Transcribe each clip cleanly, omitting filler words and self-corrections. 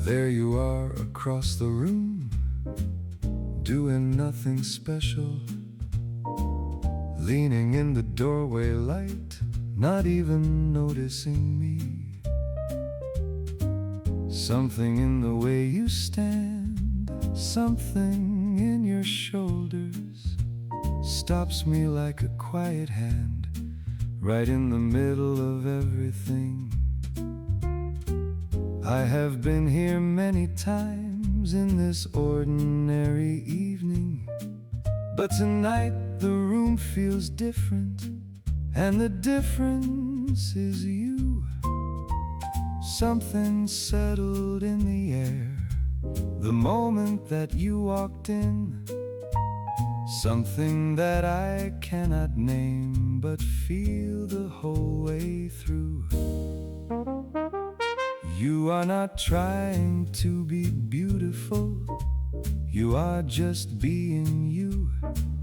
There you are across the room, doing nothing special, leaning in the doorway light, not even noticing me. Something in the way you stand, something in your shoulders, stops me like a quiet hand, right in the middle of everything. I have been here many times in this ordinary evening, but tonight the room feels different, and the difference is you. Something settled in the air the moment that you walked in, something that I cannot name but feel the whole way through. You are not trying to be beautiful, you are just being you.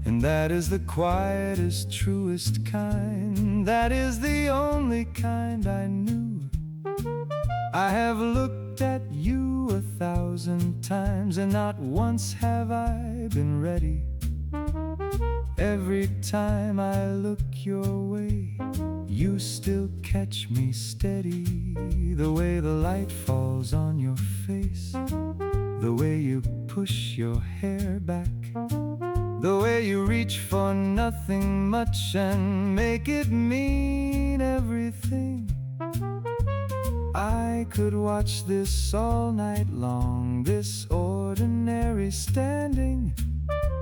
And that is the quietest, truest kind, that is the only kind I knew. I have looked at you 1,000 times, and not once have I been ready. Every time I look your way, you still catch me steady. The way the light falls on your face, the way you push your hair back, the way you reach for nothing much and make it mean everything. I could watch this all night long, this ordinary standing,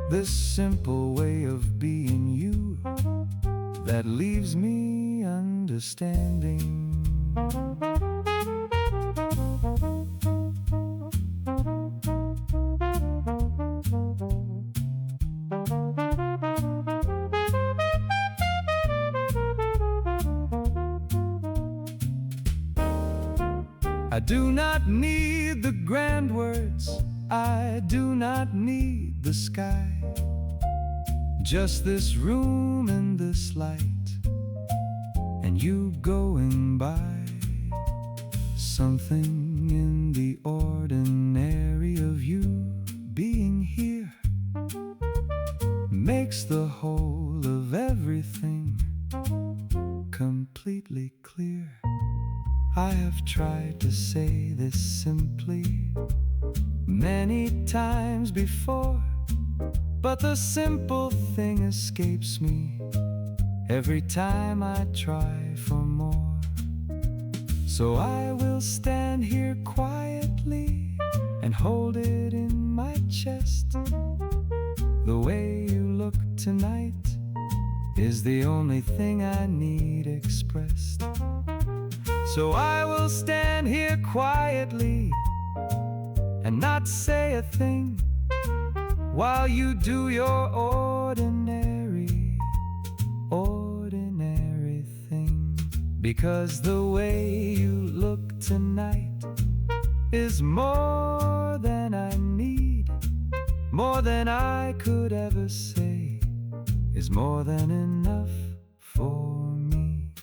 this simple way of being you, that leaves me understanding. I do not need the grand words, I do not need the sky, just this room and this light, and you going by. Something in the ordinary of you being here makes the whole of everything completely clear. I have tried to say this simply many times before, but the simple thing escapes me every time I try for more. So I will stand here quietly and hold it in my chest. The way you look tonight is the only thing I need expressed. So I will stand here quietly and not say a thing while you do your ordinary thing. Because the way you look tonight is more than I need, more than I could ever say, is more than enough for me.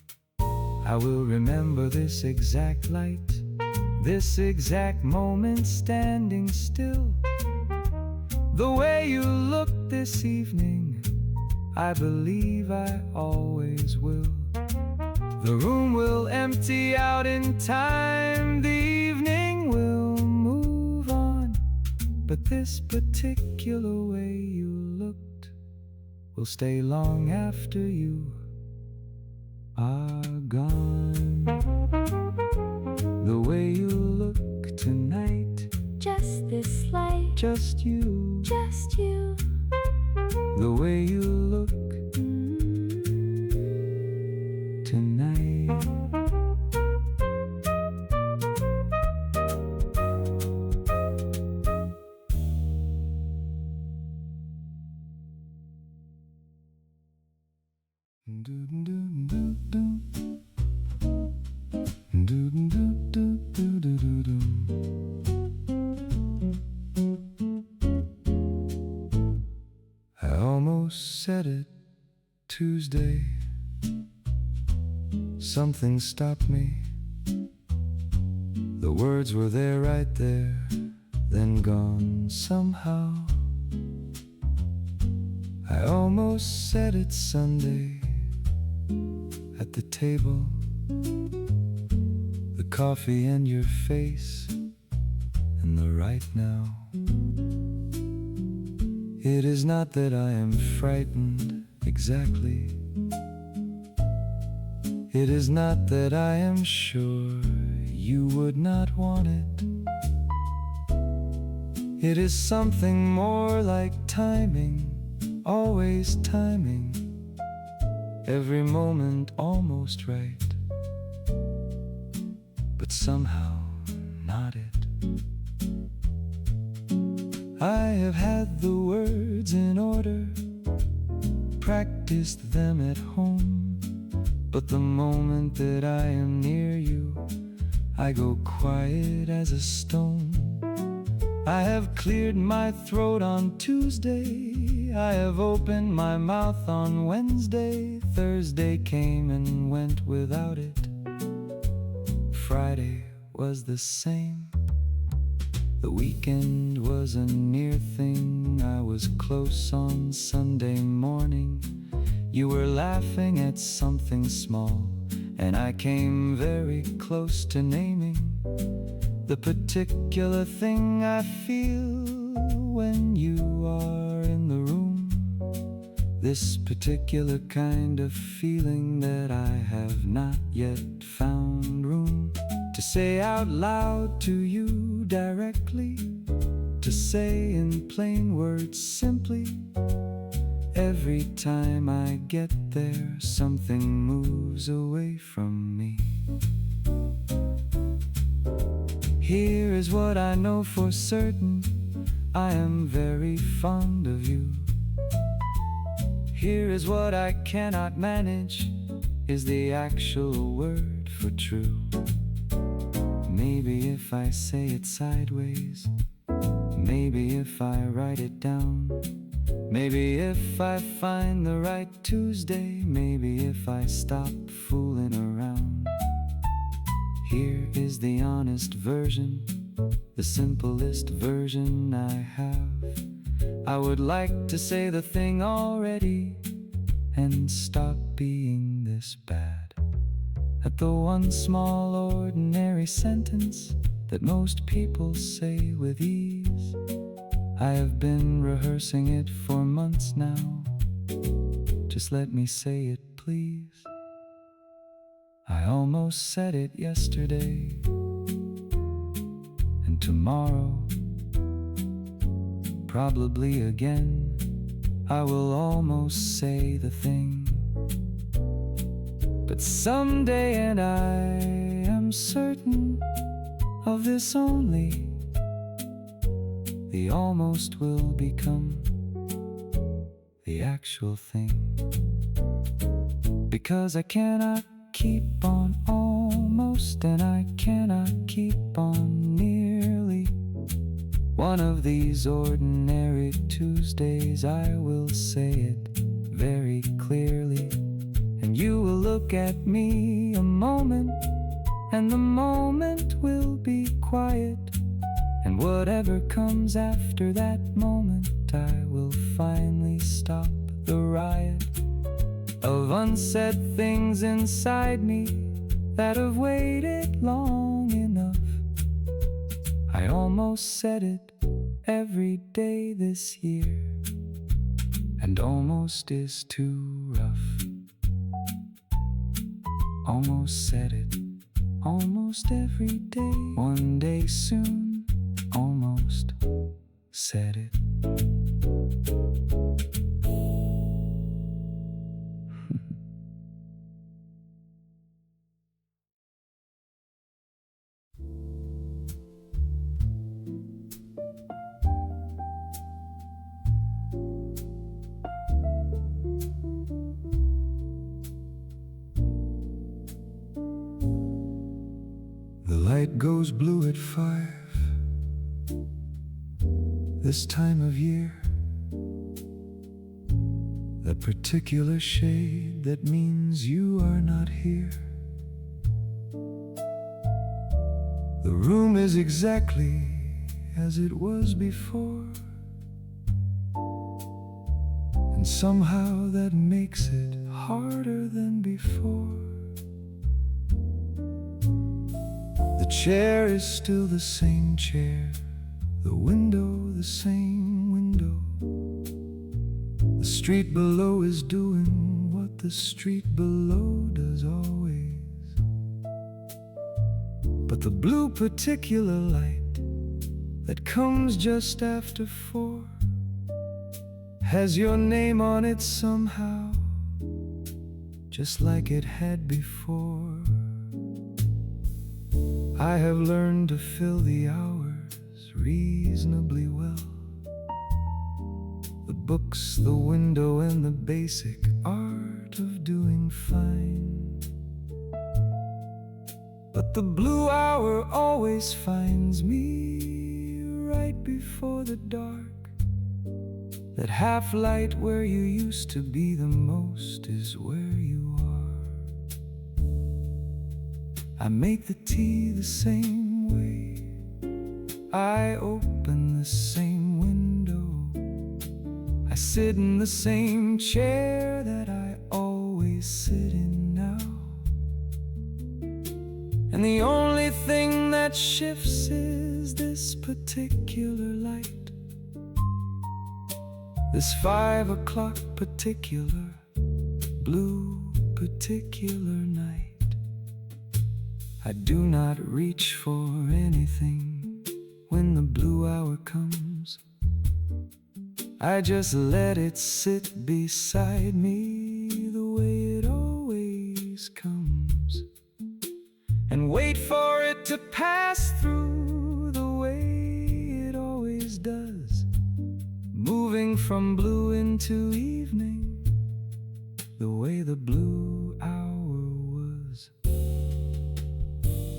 I will remember this exact light, this exact moment standing still. The way you look this evening, I believe I always will. The room will empty out in time, the evening will move on, but this particular way you looked will stay long after you are gone. The way you look tonight, just this light, just you, just you. the way you look tonight. Do do do do do do do do. said it Tuesday. Something stopped me. The words were there, right there, then gone somehow. I almost said it Sunday at the table. The coffee and your face and the right now. It is not that I am frightened exactly. It is not that I am sure you would not want it. It is something more like timing, always timing, every moment almost right, but somehow not it. I have had the words in order, practiced them at home, but the moment that I am near you, I go quiet as a stone. I have cleared my throat on Tuesday, I have opened my mouth on Wednesday. Thursday came and went without it. Friday was the same. The weekend was a near thing. I was close on Sunday morning. You were laughing at something small, and I came very close to naming the particular thing I feel when you are in the room. This particular kind of feeling that I have not yet found room to say out loud to you directly, to say in plain words simply. Every time I get there, something moves away from me. Here is what I know for certain: I am very fond of you. Here is what I cannot manage, is the actual word for true. Maybe if I say it sideways, maybe if I write it down, maybe if I find the right Tuesday, maybe if I stop fooling around. Here is the honest version, the simplest version I have. I would like to say the thing already and stop being this bad at the one small ordinary sentence that most people say with ease. I have been rehearsing it for months now. Just let me say it, please. I almost said it yesterday, and tomorrow, probably again, I will almost say the thing. But someday, and I am certain of this only, the almost will become the actual thing. Because I cannot keep on almost, and I cannot keep on nearly. One of these ordinary Tuesdays I will say it very clearly, and you will look at me a moment, and the moment will be quiet, and whatever comes after that moment, I will finally stop the riot of unsaid things inside me that have waited long enough. I almost said it every day this year, and almost is too rough. Almost said it, almost every day. One day soon, almost said it. The light goes blue at 5 this time of year. that particular shade that means you are not here. The room is exactly as it was before, and somehow that makes it harder than before. The chair is still the same chair, the window the same window. The street below is doing what the street below does always. But the blue particular light that comes just after 4 has your name on it somehow, just like it had before. I have learned to fill the hours reasonably well. The books, the window, and the basic art of doing fine. But the blue hour always finds me right before the dark. That half light where you used to be the most is where you are. I make the tea the same way, I open the same window, I sit in the same chair that I always sit in now. And the only thing that shifts is this particular light, this 5 o'clock particular, blue particular night. I do not reach for anything when the blue hour comes. I just let it sit beside me the way it always comes, and wait for it to pass through the way it always does, moving from blue into evening the way the blue hour was.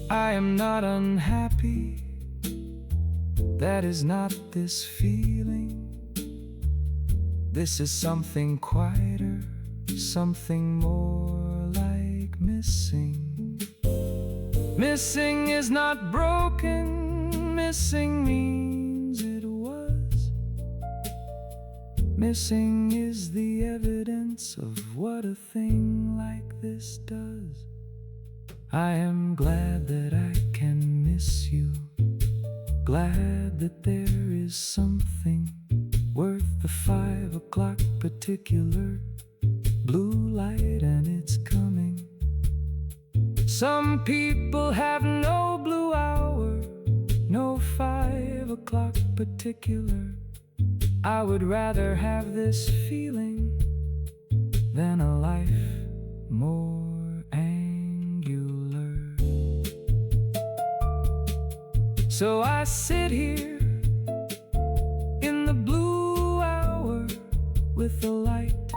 I am not unhappy, that is not this feeling. This is something quieter, something more like missing. Missing is not broken, missing means it was. Missing is the evidence of what a thing like this does. I am glad that I can miss you, glad that there is something worth the 5 o'clock particular blue light, and it's coming. Some people have no blue hour, no 5 o'clock particular. I would rather have this feeling than a life more angular. So I sit here in the blue hour with the light,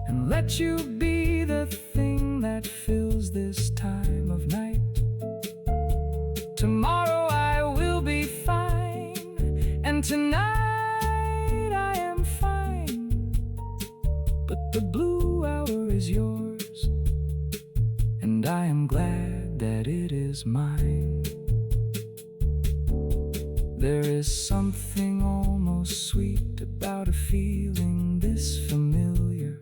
and let you be the thing that fills this time of night. Tomorrow I will be fine, and tonight I am fine. But the blue hour is yours, and I am glad that it is mine. There is something almost sweet about a feeling this familiar.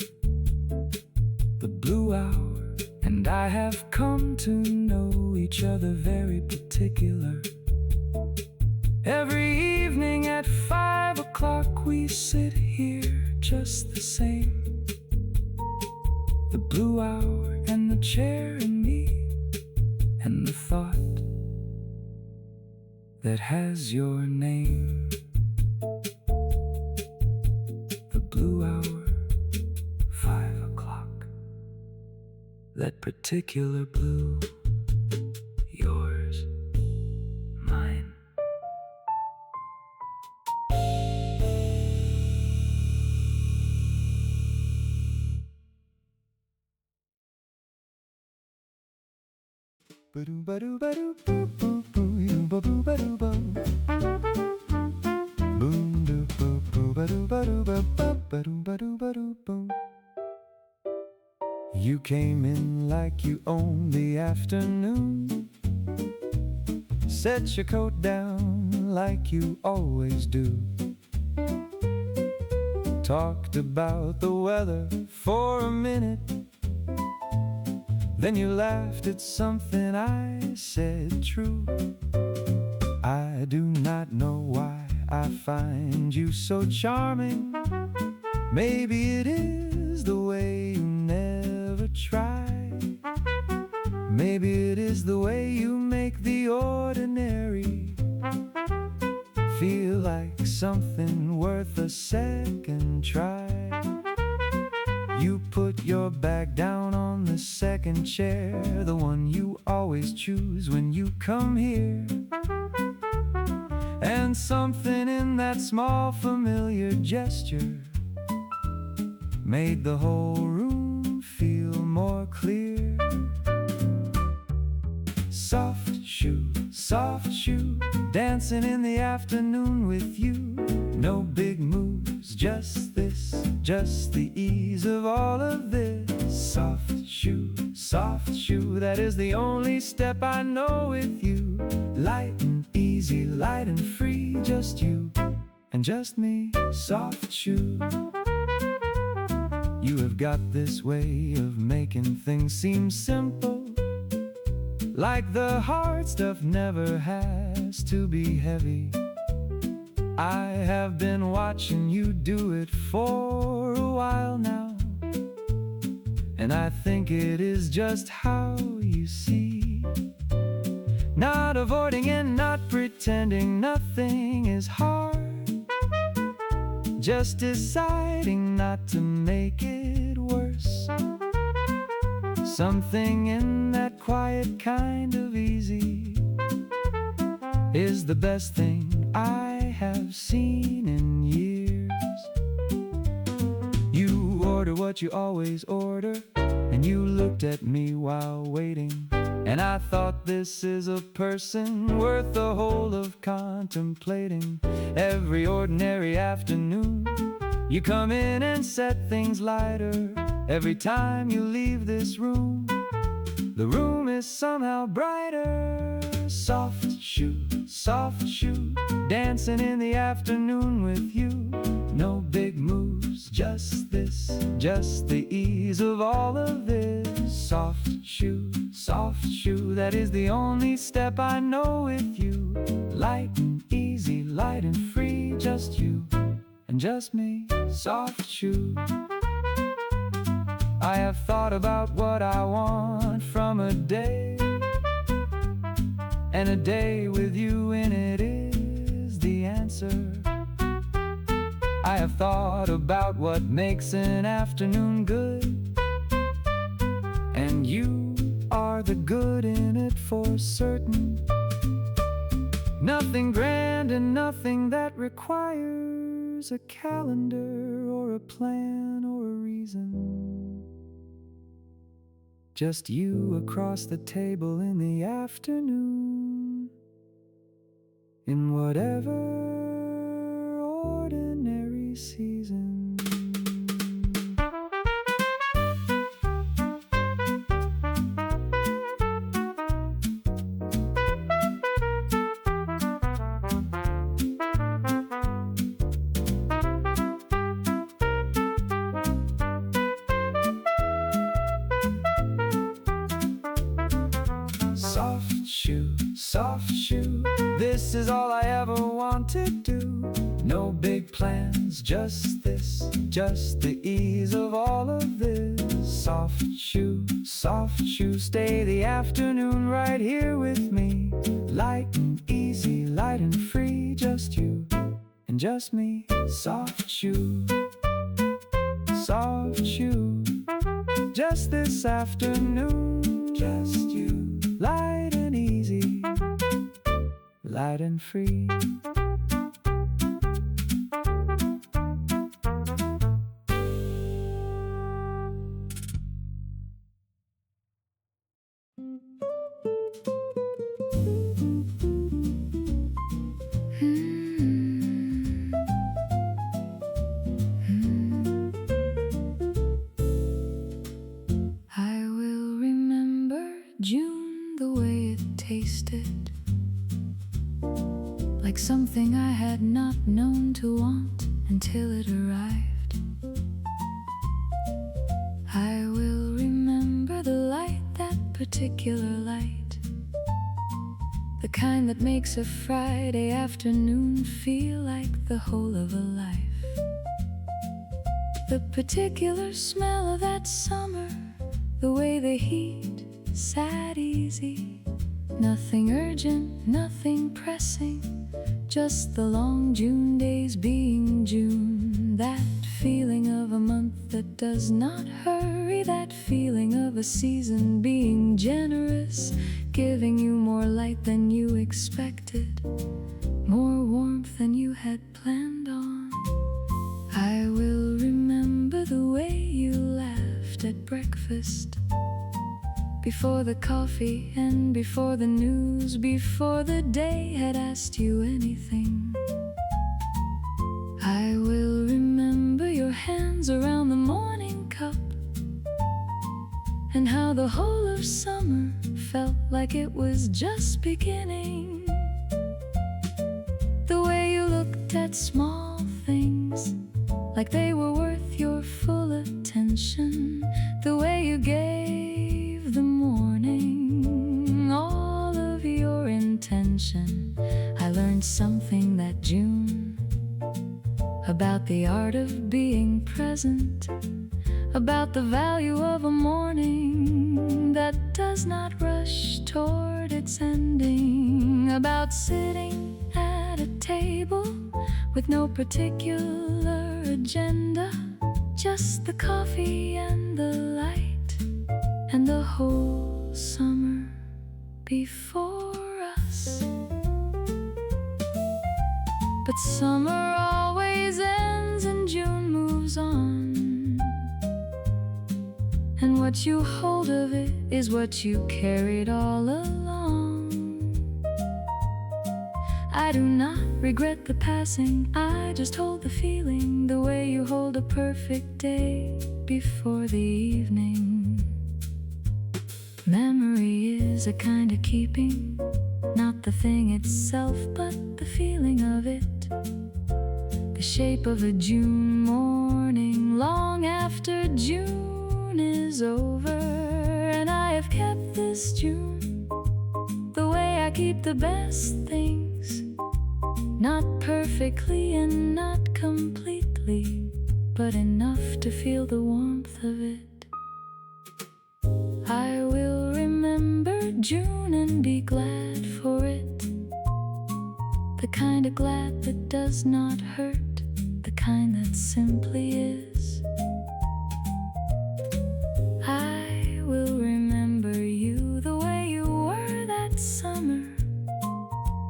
The blue hour and I have come to know each other very particular. Every evening at 5 o'clock we sit here just the same. The blue hour and the chair and me, and the thought that has your name. The blue hour, 5 o'clock, that particular blue, yours, mine. Boom, Boom. You came in like you owned the afternoon. Set your coat down like you always do. Talked about the weather for a minute. Then you laughed at something I said true. I do not know why I find you so charming. Maybe it is the way you never try. Maybe it is the way you make the ordinary feel like something worth a second try. You put your bag down on the second chair, the one you always choose when you come here. And something in that small familiar gesture made the whole room feel more clear. Soft shoe, dancing in the afternoon with you. No big moves, just this, just the ease of all of this. Soft shoe, that is the only step I know with you. Light and easy, light and free, just you and just me. Soft shoe. You have got this way of making things seem simple, like the hard stuff never has to be heavy. I have been watching you do it for a while now, and I think it is just how you see. Not avoiding and not pretending, nothing is hard. Just deciding not to make it worse. Something in that quiet kind of easy is the best thing I have seen in years. You order what you always order, and you looked at me while waiting, and I thought, this is a person worth the whole of contemplating. Every ordinary afternoon you come in and set things lighter. Every time you leave this room, the room is somehow brighter. Soft shoe, dancing in the afternoon with you. No big moves, just this, just the ease of all of this. Soft shoe, that is the only step I know with you. Light and easy, light and free, just you and just me. Soft shoe. I have thought about what I want from a day, and a day with you in it is the answer. I have thought about what makes an afternoon good, and you are the good in it for certain. Nothing grand and nothing that requires a calendar or a plan or a reason. Just you across the table in the afternoon, in whatever ordinary season. Soft shoe, this is all I ever wanted to do. No big plans, just this, just the ease of all of this. Soft shoe, stay the afternoon right here with me. Light and easy, light and free, just you and just me. Soft shoe, just this afternoon, just you. Light and easy, light and free. tasted like something I had not known to want until it arrived. I will remember the light, that particular light, the kind that makes a Friday afternoon feel like the whole of a life. The particular smell of that summer, the way the heat sat easy, nothing urgent, nothing pressing, just the long June days being June. That feeling of a month that does not hurry, that feeling of a season being generous, giving you more light than you expected, more warmth than you had planned on. I will remember the way you laughed at breakfast, before the coffee and before the news, before the day had asked you anything. I will remember your hands around the morning cup, and how the whole of summer felt like it was just beginning. The way you looked at small things like they were worth your full attention, the way you gave the morning all of your intention. I learned something that June about the art of being present, about the value of a morning that does not rush toward its ending, about sitting at a table with no particular agenda, just the coffee and the light, and the whole summer before us. But summer always ends and June moves on, and what you hold of it is what you carried all along. I do not regret the passing, I just hold the feeling, the way you hold a perfect day before the evening. Memory is a kind of keeping, not the thing itself, but the feeling of it, the shape of a June morning, long after June is over. And I have kept this June the way I keep the best things, not perfectly and not completely, but enough to feel the warmth of it. I will remember June and be glad for it, the kind of glad that does not hurt, the kind that simply is. I will remember you the way you were that summer,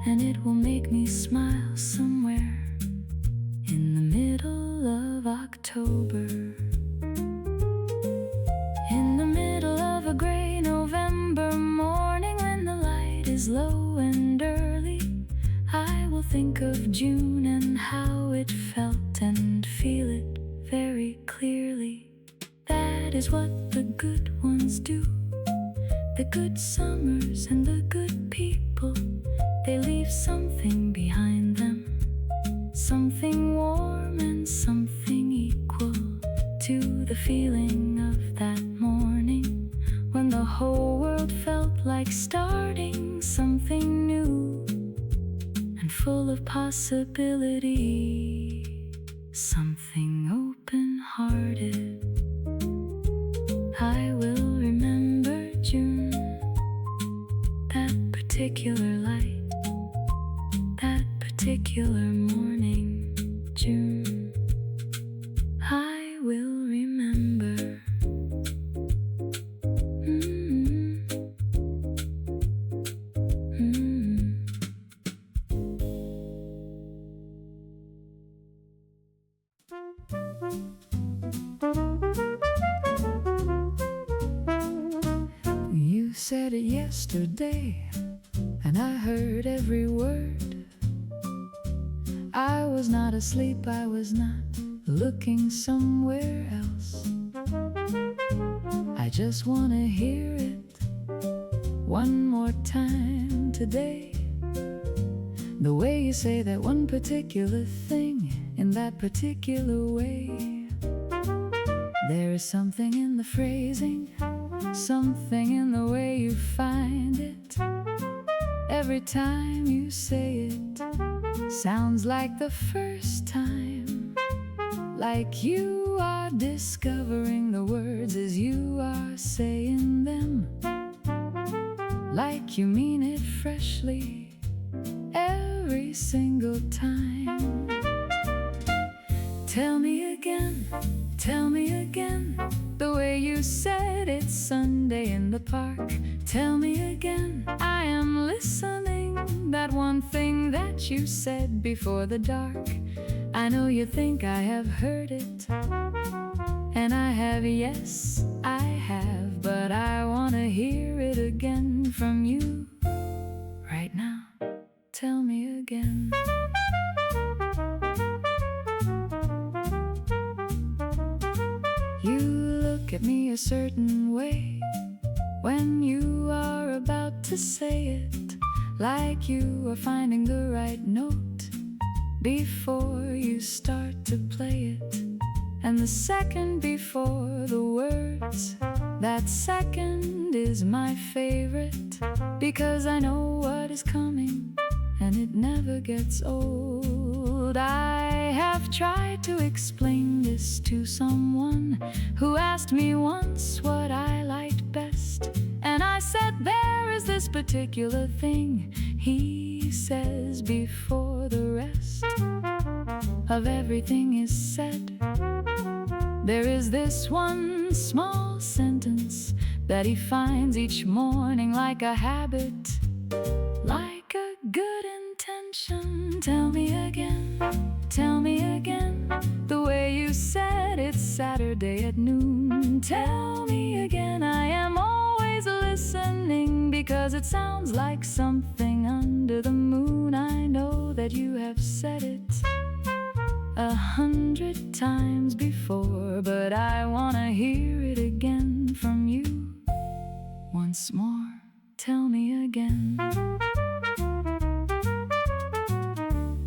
and it will make me smile somewhere in the middle of October. In the middle of a gray November morning, when the light is low and early, I will think of June and how it felt and feel it very clearly. That is what the good ones do, the good summers and the good people. They leave something behind them, something warm and something equal to the feeling of that morning, when the whole world felt like starting something new and full of possibility, something open-hearted. I will remember June, that particular light, that particular morning, June. I will remember. You said it yesterday, and I heard every word. I was not asleep, I was not looking somewhere else. I just wanna hear it one more time today. The way you say that one particular thing in that particular way. There is something in the phrasing, something in the way you find it. Every time you say it, sounds like the first time. Like you are discovering the words as you are saying them. Like you mean it freshly every single time. Tell me again, the way you said it's Sunday in the park. Tell me again, I am listening. That one thing that you said before the dark. I know you think I have heard it, and I have, yes, I have. But I wanna hear it again from you right now. Tell me again. You look at me a certain way when you are about to say it, like you are finding the right note before you start to play it. And the second before the words, that second is my favorite, because I know what is coming and it never gets old. I have tried to explain this to someone who asked me once what I liked best, and I said there is this particular thing he says before the rest of everything is said. There is this one small sentence that he finds each morning like a habit, like a good intention. Tell me again, the way you said it's Saturday at noon. Tell me again, I am always listening, because it sounds like something under the moon. I know that you have said it 100 times before, but I wanna hear it again from you once more. Tell me again.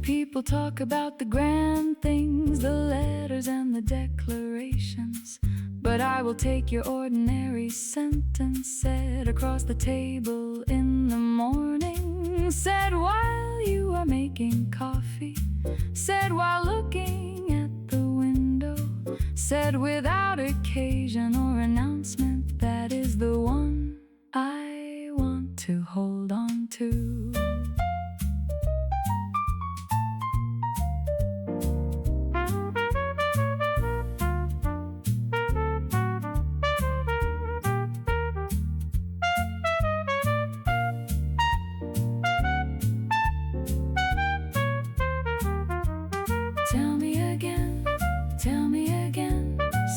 People talk about the grand things, the letters and the declarations, but I will take your ordinary sentence said across the table in the morning, said while you are making coffee, said while looking at the window, said without occasion or announcement. That is the one I want to hold on to.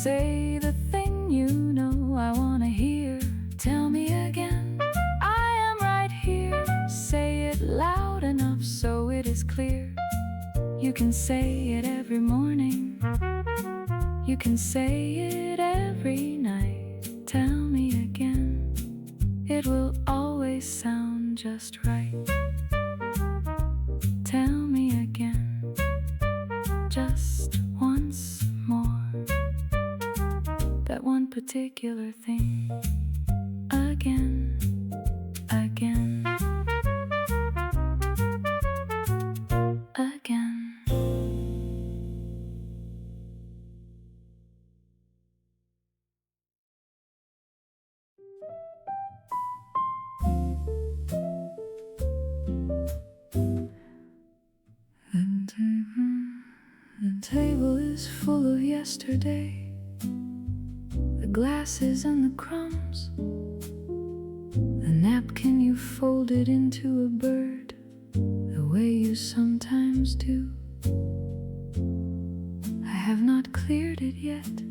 Say the thing you know I wanna hear. Tell me again, I am right here. Say it loud enough so it is clear. You can say it every morning, you can say it every night. Tell me again, it will always sound just right. Tell me again, just once more, that one particular thing again, again, again. The table is full of yesterday, the glasses and the crumbs, the napkin you folded into a bird, the way you sometimes do. I have not cleared it yet,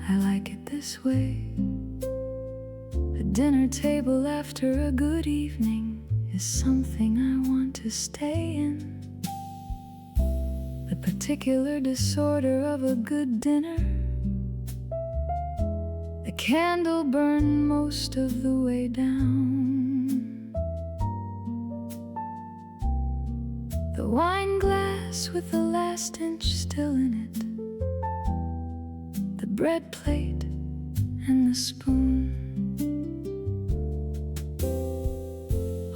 I like it this way. The dinner table after a good evening is something I want to stay in. The particular disorder of a good dinner, the candle burned most of the way down. The wine glass with the last inch still in it, the bread plate and the spoon.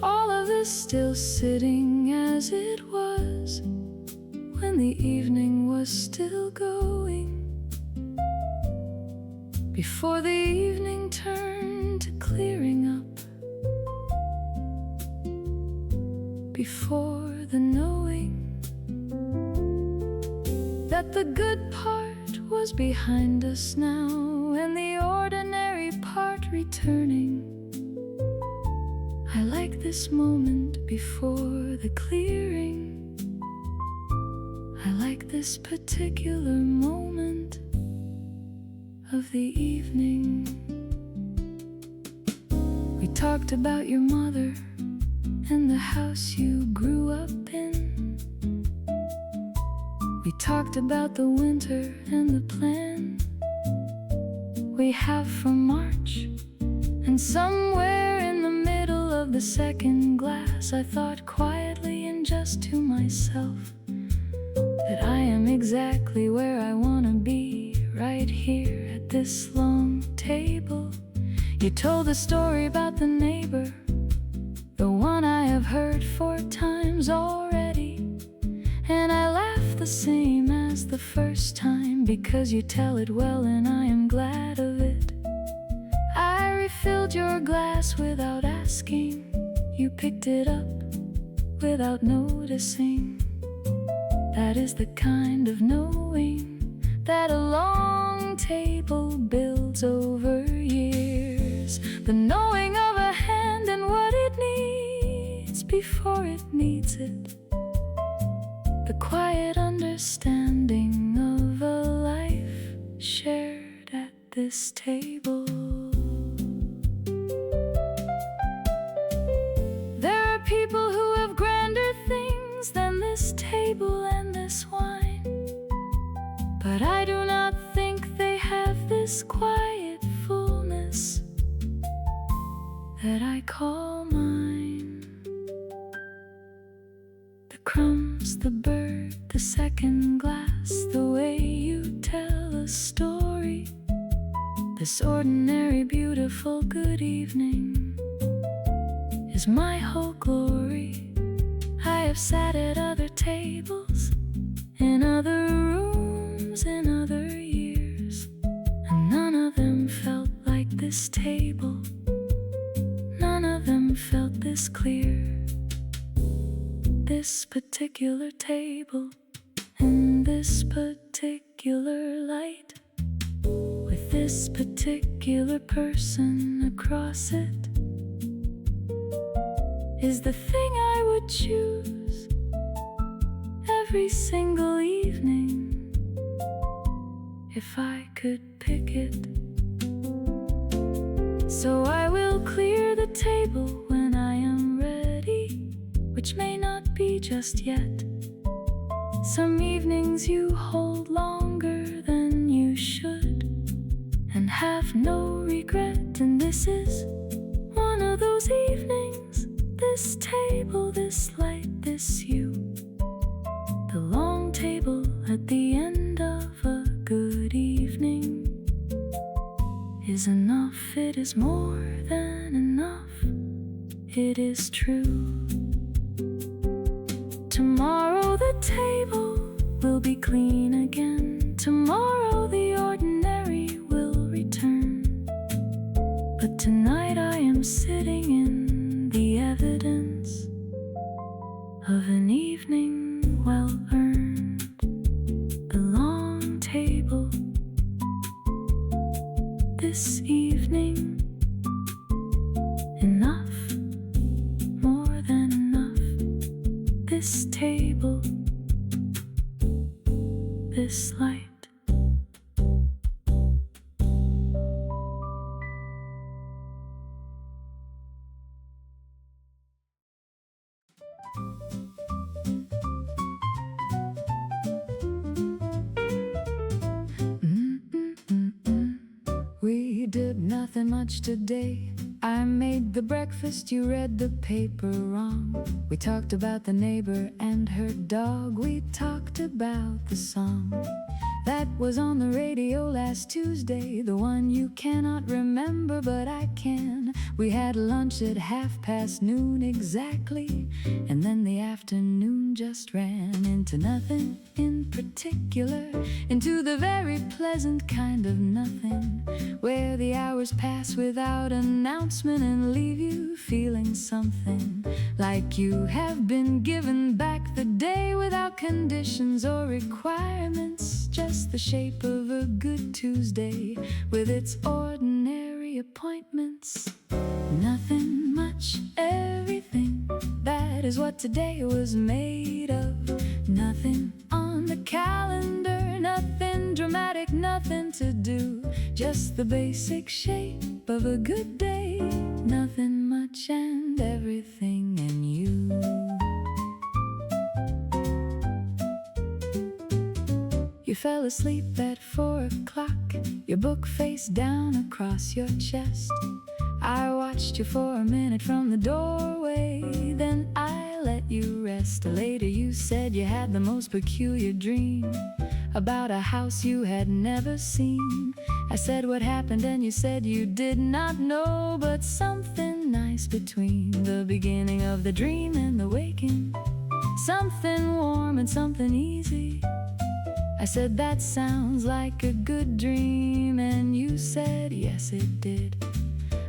All of this still sitting as it was when the evening was still going, before the evening turned to clearing up, before the knowing that the good part was behind us now and the ordinary part returning. I like this moment before the clearing. I like this particular moment of the evening. We talked about your mother and the house you grew up in. We talked about the winter and the plan we have for March. And somewhere in the middle of the second glass, I thought quietly and just to myself that I am exactly where I want to be, right here at this long table. You told a story about the neighbor, the one I have heard 4 times already, and I laughed the same as the first time because you tell it well and I am glad of it. I refilled your glass without asking. You picked it up without noticing. That is the kind of knowing that a long table builds over years. The knowing of a hand and what it needs before it needs it. The quiet understanding of a life shared at this table. There are people who have grander things than this table and this wine, but I do not think they have this quiet fullness that I call mine. The crumbs, the bird, the second glass, the way you tell a story, this ordinary, beautiful good evening is my whole glory. I have sat at other tables, in other rooms, in other years, and none of them felt like this table. None of them felt this clear. This particular table, in this particular light, with this particular person across it, is the thing I would choose every single evening if I could pick it. So I will clear the table when I am ready, which may not be just yet. Some evenings you hold longer than you should and have no regret, and this is one of those evenings. This table, this light, this you, the long table at the end of a good evening is enough. It is more than enough. It is true. Tomorrow the table will be clean again. Tomorrow the ordinary will return. But tonight I am sitting in the evidence of an evening well earned. The long table this evening, enough, more than enough. This table, this light. We did much today. I made the breakfast, you read the paper wrong. We talked about the neighbor and her dog. We talked about the song that was on the radio last Tuesday, the one you cannot remember but I can. We had lunch at noon exactly, and then the afternoon just ran into nothing in particular, into the very pleasant kind of nothing, where the hours pass without announcement and leave you feeling something like you have been given back the day without conditions or requirements, just the shape of a good Tuesday with its ordinary appointments. Nothing much, everything, that is what today was made of. Nothing on the calendar, nothing dramatic, nothing to do, just the basic shape of a good day. Nothing much and everything in you. You fell asleep at 4 o'clock, your book face down across your chest. I watched you for a minute from the doorway, then I let you rest. Later you said you had the most peculiar dream about a house you had never seen. I said what happened and you said you did not know, but something nice between the beginning of the dream and the waking, something warm and something easy. I said that sounds like a good dream, and you said yes it did.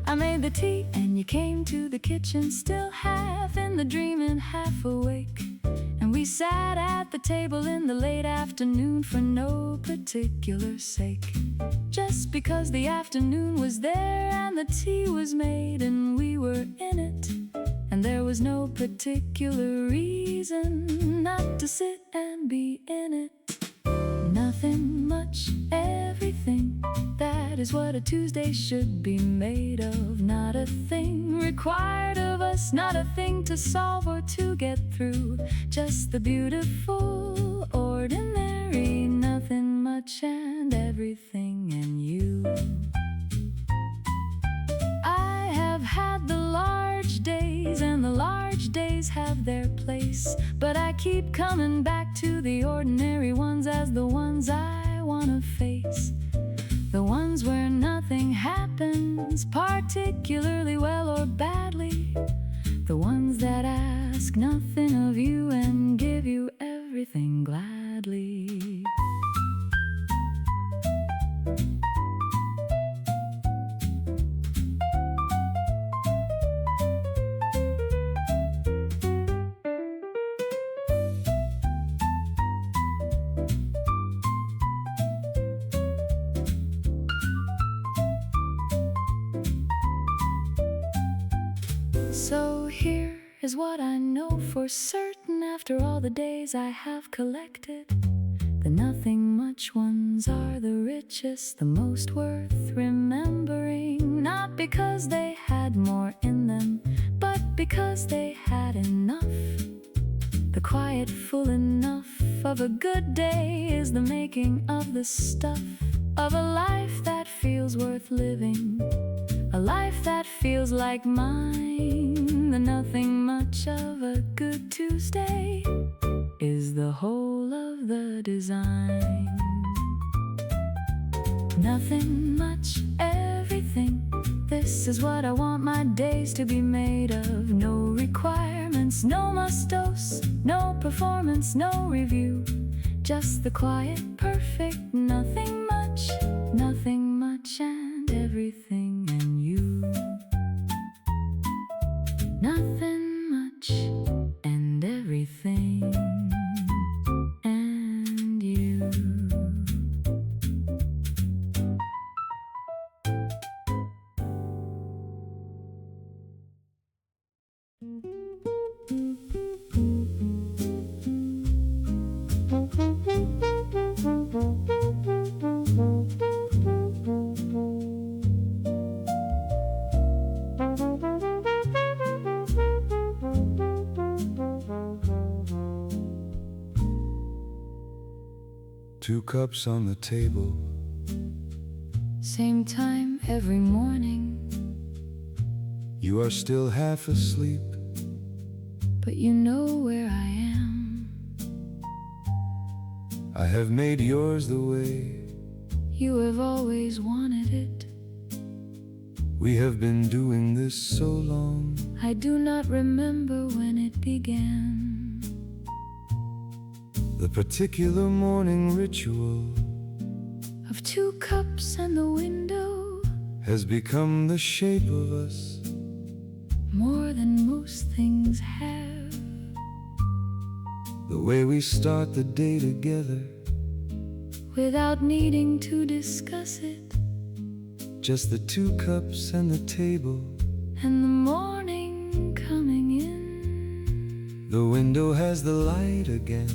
I made the tea and you came to the kitchen, still half in the dream and half awake, and we sat at the table in the late afternoon for no particular sake, just because the afternoon was there and the tea was made and we were in it, and there was no particular reason not to sit and be in it. Nothing much, everything, that is what a Tuesday should be made of. Not a thing required of us, not a thing to solve or to get through, just the beautiful, ordinary, nothing much and everything in you. I have had the large days, and the large days have their place, but I keep coming back to the ordinary ones as the ones I wanna face, the ones where nothing happens particularly well or badly, the ones that ask nothing of you and give you everything gladly. So here is what I know for certain after all the days I have collected. The nothing much ones are the richest, the most worth remembering, not because they had more in them, but because they had enough. The quiet full enough of a good day is the making of the stuff of a life that feels worth living, a life that feels like mine. The nothing much of a good Tuesday is the whole of the design. Nothing much, everything, this is what I want my days to be made of. No requirements, no must-dos, no performance, no review, just the quiet, perfect, nothing much and everything in you. Nothing much and everything and you. Two cups on the table, Same time every morning. You are still half asleep, But you know where I am. I have made yours the way You have always wanted it. we have been doing this so long. I do not remember when it began. The particular morning ritual Of 2 cups and the window, has become the shape of us. more than most things have. The way we start the day together, Without needing to discuss it. just the 2 cups and the table. And the morning coming in. The window has the light again,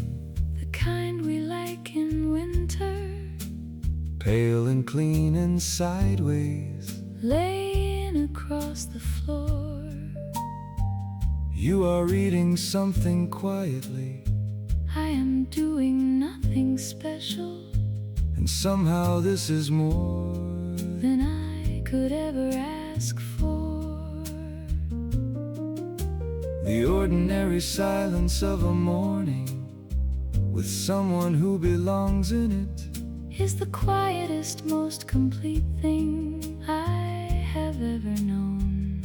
The kind we like in winter. pale and clean and sideways. Laying across the floor. You are reading something quietly, I am doing nothing special and somehow this is more. than I could ever ask for. The ordinary silence of a morning with someone who belongs in it Is the quietest, most complete thing I have ever known.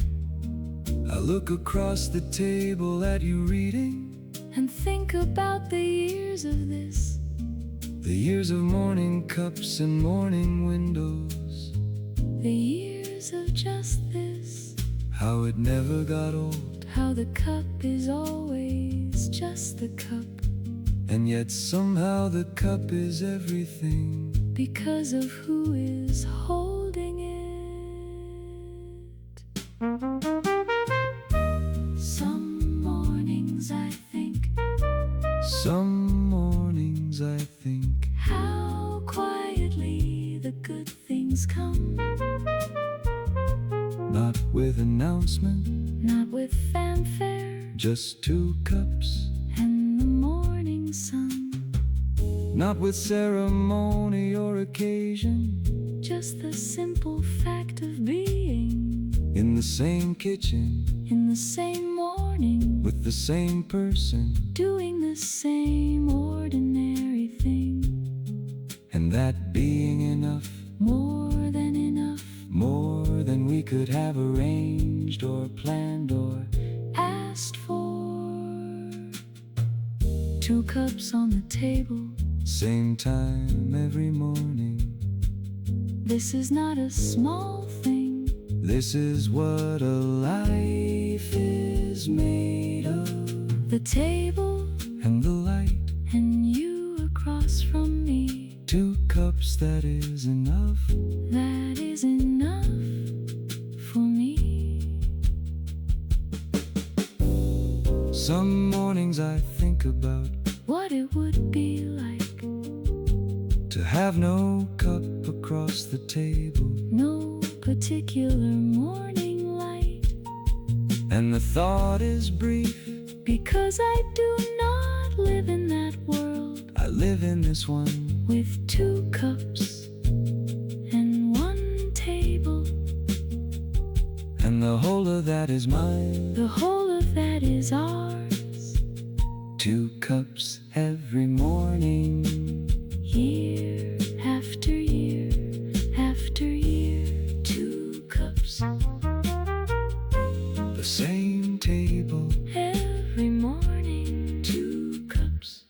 I look across the table at you reading, And think about the years of this. the years of morning cups and morning windows. The years of just this. How it never got old, How the cup is always just the cup. and yet somehow the cup is everything. Because of who is holding it. Some mornings I think Some mornings I think how quietly the good things come. not with announcement, Not with fanfare just 2 cups. and the morning sun. Not with ceremony or occasion, Just the simple fact of being in the same kitchen in the same morning, with the same person, doing the same ordinary thing. and that being enough, More than enough, more than we could have arranged or planned or asked for. 2 cups on the table. same time every morning. This is not a small thing. This is what a life is made of. The table And the light, and you across from me. 2 cups, that is enough. That is enough for me. Some mornings I think about What it would be like. to have no cup across the table, No particular morning light. and the thought is brief. Because I do not live in that world. I live in this one, With 2 cups and 1 table. and the whole of that is mine. The whole of that is ours. 2 cups every morning. Year after year after year. 2 cups The same table, every morning. 2 cups.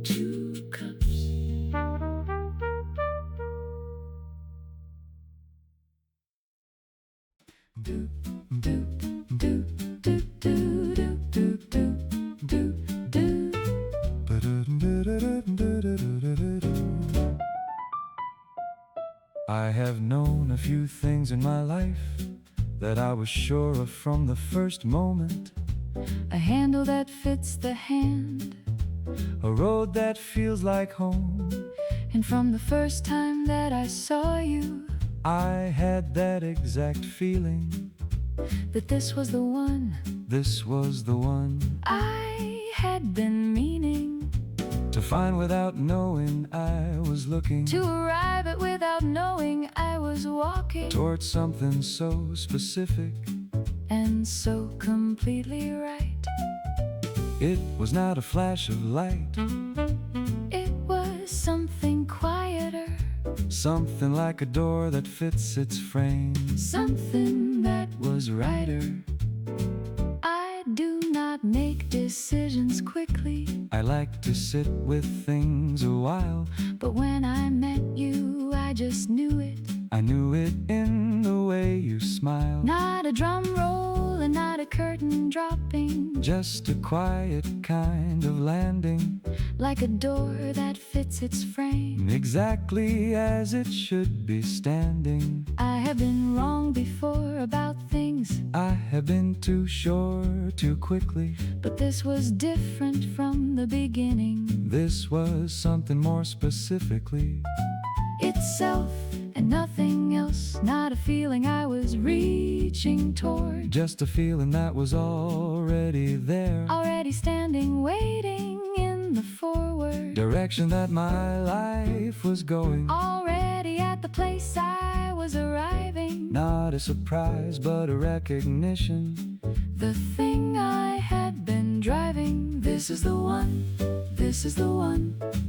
2 cups. do do do do do do do do do do. I have known a few things in my life that I was sure of from the first moment. A handle that fits the hand, A road that feels like home. and from the first time that I saw you, I had that exact feeling. that this was the one This was the one I had been meaning To find without knowing I was looking. To arrive at without knowing I was walking Towards something so specific and so completely right. It was not a flash of light, It was something quieter, something like a door that fits its frame, something that was righter. I do not make decisions quickly, I like to sit with things a while. but when I met you, I just knew it. I knew it in the way you smiled. Not a drum roll and not a curtain dropping, Just a quiet kind of landing, like a door that fits its frame. exactly as it should be standing. I have been wrong before about things, I have been too sure too quickly. but this was different from the beginning. This was something more specifically. Itself and nothing else, not a feeling I was reaching toward. Just a feeling that was already there. Already standing, waiting in the forward Direction that my life was going. already at the place I was arriving. Not a surprise, but a recognition. The thing I had been driving, this is the one, this is the one,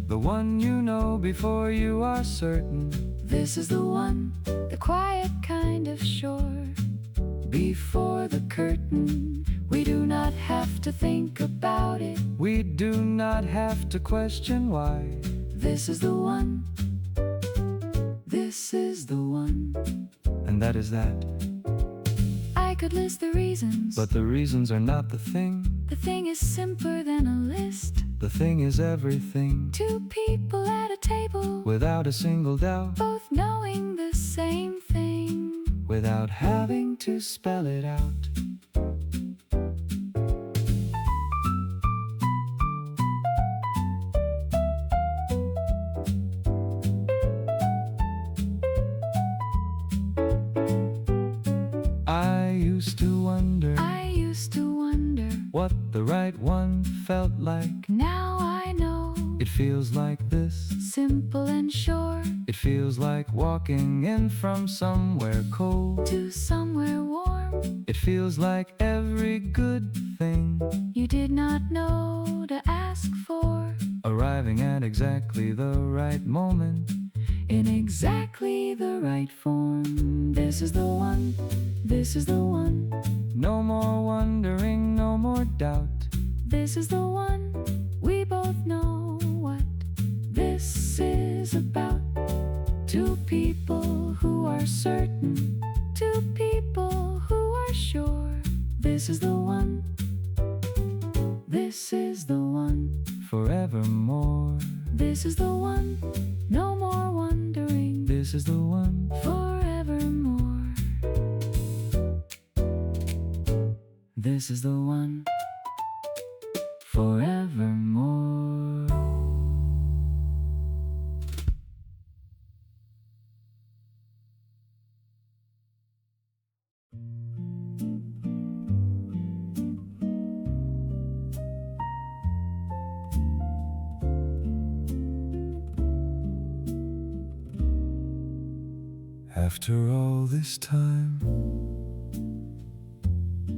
The one you know before you are certain. this is the one, the quiet kind of shore. Before the curtain, we do not have to think about it. We do not have to question why. This is the one, this is the one. And that is that. I could list the reasons, But the reasons are not the thing. the thing is simpler than a list. The thing is everything. Two people at a table, Without a single doubt. both knowing the same thing. Without having to spell it out. I used to wonder What the right one felt like. now I know, It feels like this. simple and sure, It feels like walking in from somewhere cold. to somewhere warm. It feels like every good thing You did not know to ask for, arriving at exactly the right moment. in exactly the right form. This is the one, this is the one, No more wondering, no more doubt. this is the one. We both know what this is about. Two people who are certain, two people who are sure. This is the one, this is the one, Forevermore. this is the one. No more wondering, This is the one. forevermore. This is the one, forevermore. After all this time,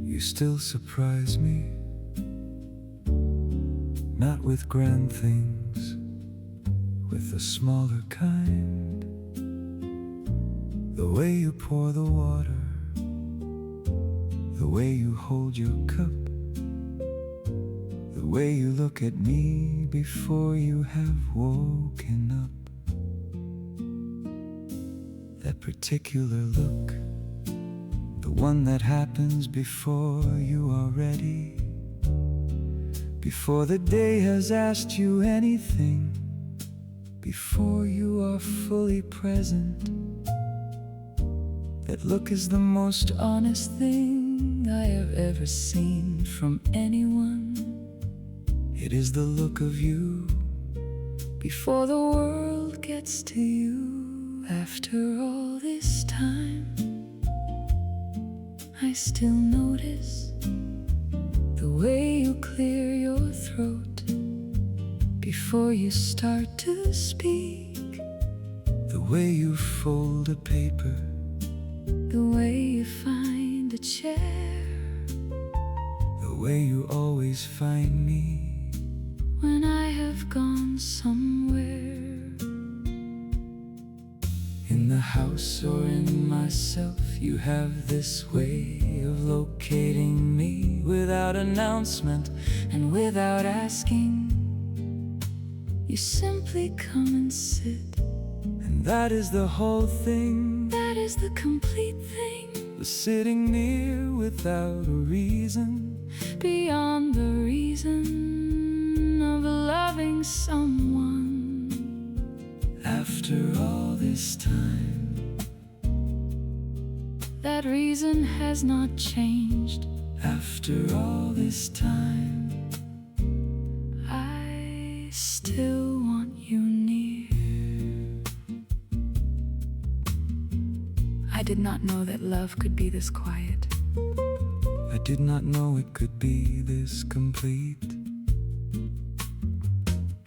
you still surprise me. Not with grand things, with the smaller kind. The way you pour the water, the way you hold your cup, the way you look at me before you have woken up. That particular look, the one that happens before you are ready, before the day has asked you anything, before you are fully present. That look is the most honest thing I have ever seen from anyone. It is the look of you before the world gets to you. After all this time, I still notice the way you clear your throat before you start to speak. The way you fold a paper, The way you find a chair, the way you always find me when I have gone somewhere. in the house or in myself. You have this way of locating me Without announcement and without asking, you simply come and sit. and that is the whole thing. That is the complete thing. The sitting near without a reason, Beyond the reason of loving someone. after all this time. That reason has not changed. After all this time, I still want you near. I did not know that love could be this quiet. I did not know it could be this complete.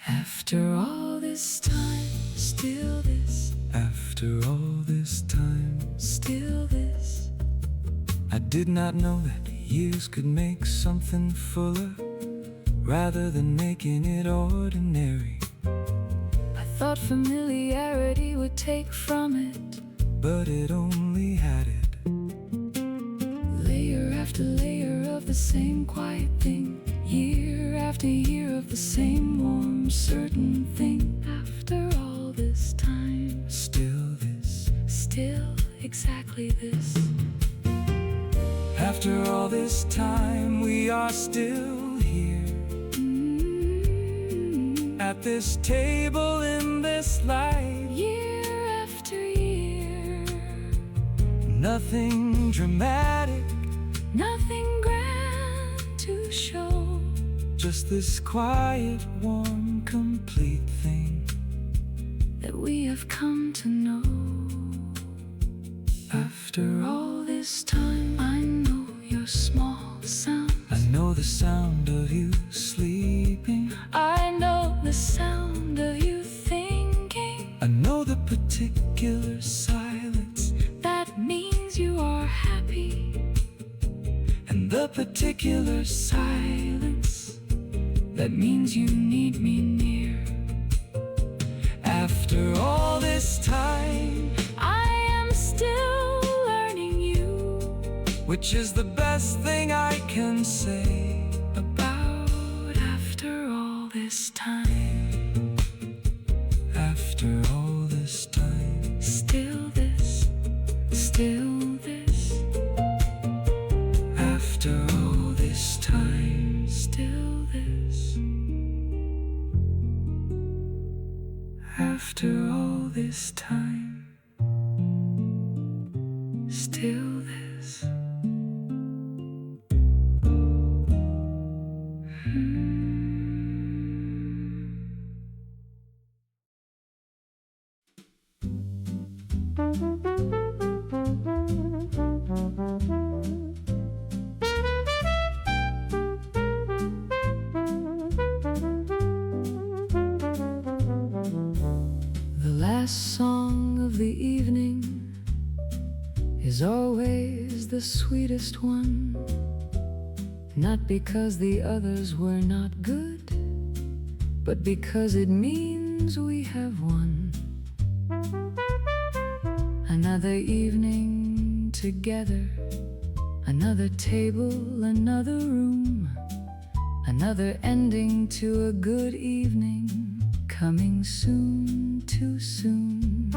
After all this time, still this, After all this time, still this. I did not know that years could make something fuller, rather than making it ordinary. I thought familiarity would take from it. But it only had it. Layer after layer of the same quiet thing, year after year of the same warm, certain thing. After all this time, Still this. still exactly this. After all this time, we are still here at this table in this light. Year after year, Nothing dramatic, nothing grand to show. just this quiet, warm, complete thing. That we have come to know. After all, All this time, I know your small sounds. I know the sound of you sleeping. I know the sound of you thinking. I know the particular silence, That means you are happy. and the particular silence, That means you need me near. after all this time, I am still learning you. which is the best thing I can say. About after all this time, After all this time, still this, still this. after all this time, Still this, after all this time, still this. The last song of the evening is always the sweetest one. Not because the others were not good, but because it means we have won. Another evening together, another table, another room, another ending to a good evening, coming soon, too soon.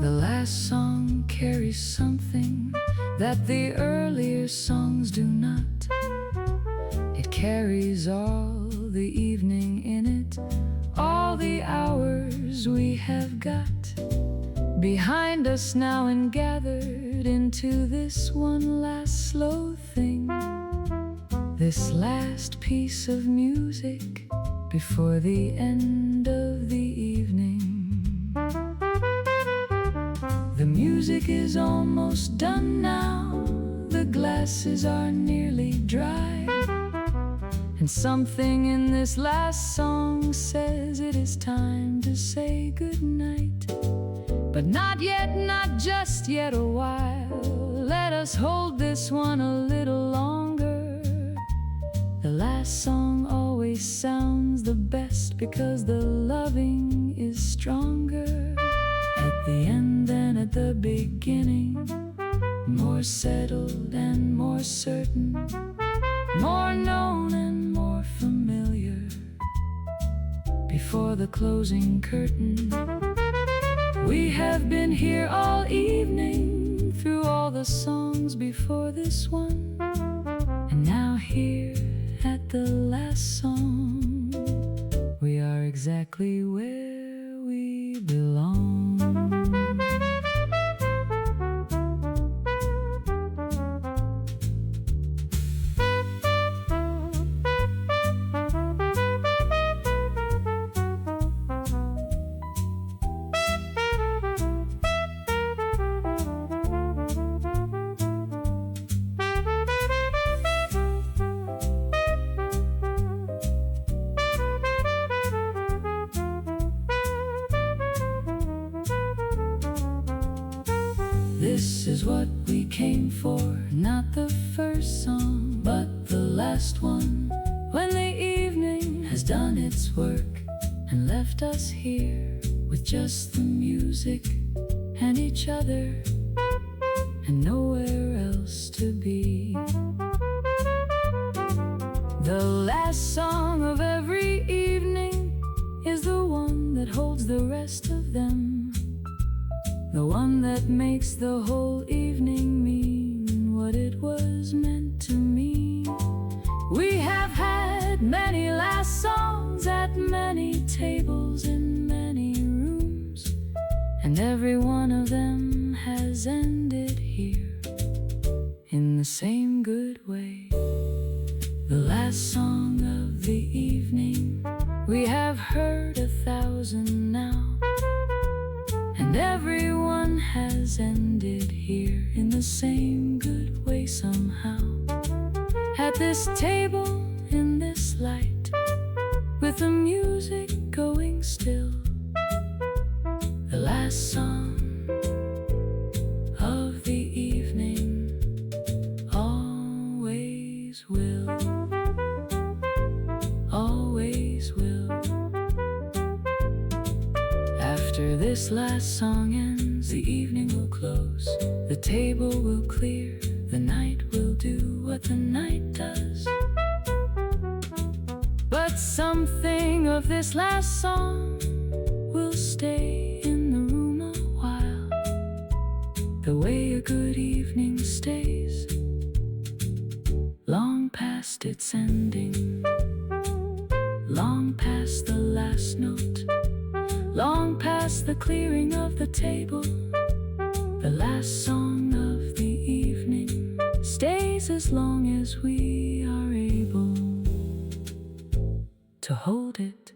The last song carries something that the earlier songs do not. It carries all the evening in it, all the hours we have got behind us now and gathered into this one last slow thing, this last piece of music before the end of the evening. The music is almost done now, the glasses are nearly dry, and And something in this last song says it is time to say goodnight. But not yet, not just yet a while. Let us hold this one a little longer. The last song always sounds the best because the loving is stronger at the end than at the beginning. More settled and more certain, more known and more familiar. Before the closing curtain, we have been here all evening, through all the songs before this one. And now here at the last song, we are exactly where we belong. This is what we came for, not the first song, but the last one. When the evening has done its work and left us here with just the music and each other and nowhere else to be. The last song of every evening is the one that holds the rest of them, the one that makes the whole evening mean what it was meant to mean. We have had many last songs at many tables in many rooms, and every one of them has ended here in the same good way. The last song of the evening we have heard 1,000 now, and everyone has ended here in the same good way somehow. At this table, in this light, with the music going still, the last song of the evening always will, always will. After this last song ends, the evening will close, the table will clear, the night will do what the night does. But something of this last song will stay in the room a while, the way a good evening stays, long past its ending, long past the last note, long past the clearing of the table. The last song of the evening stays as long as we are able to hold it.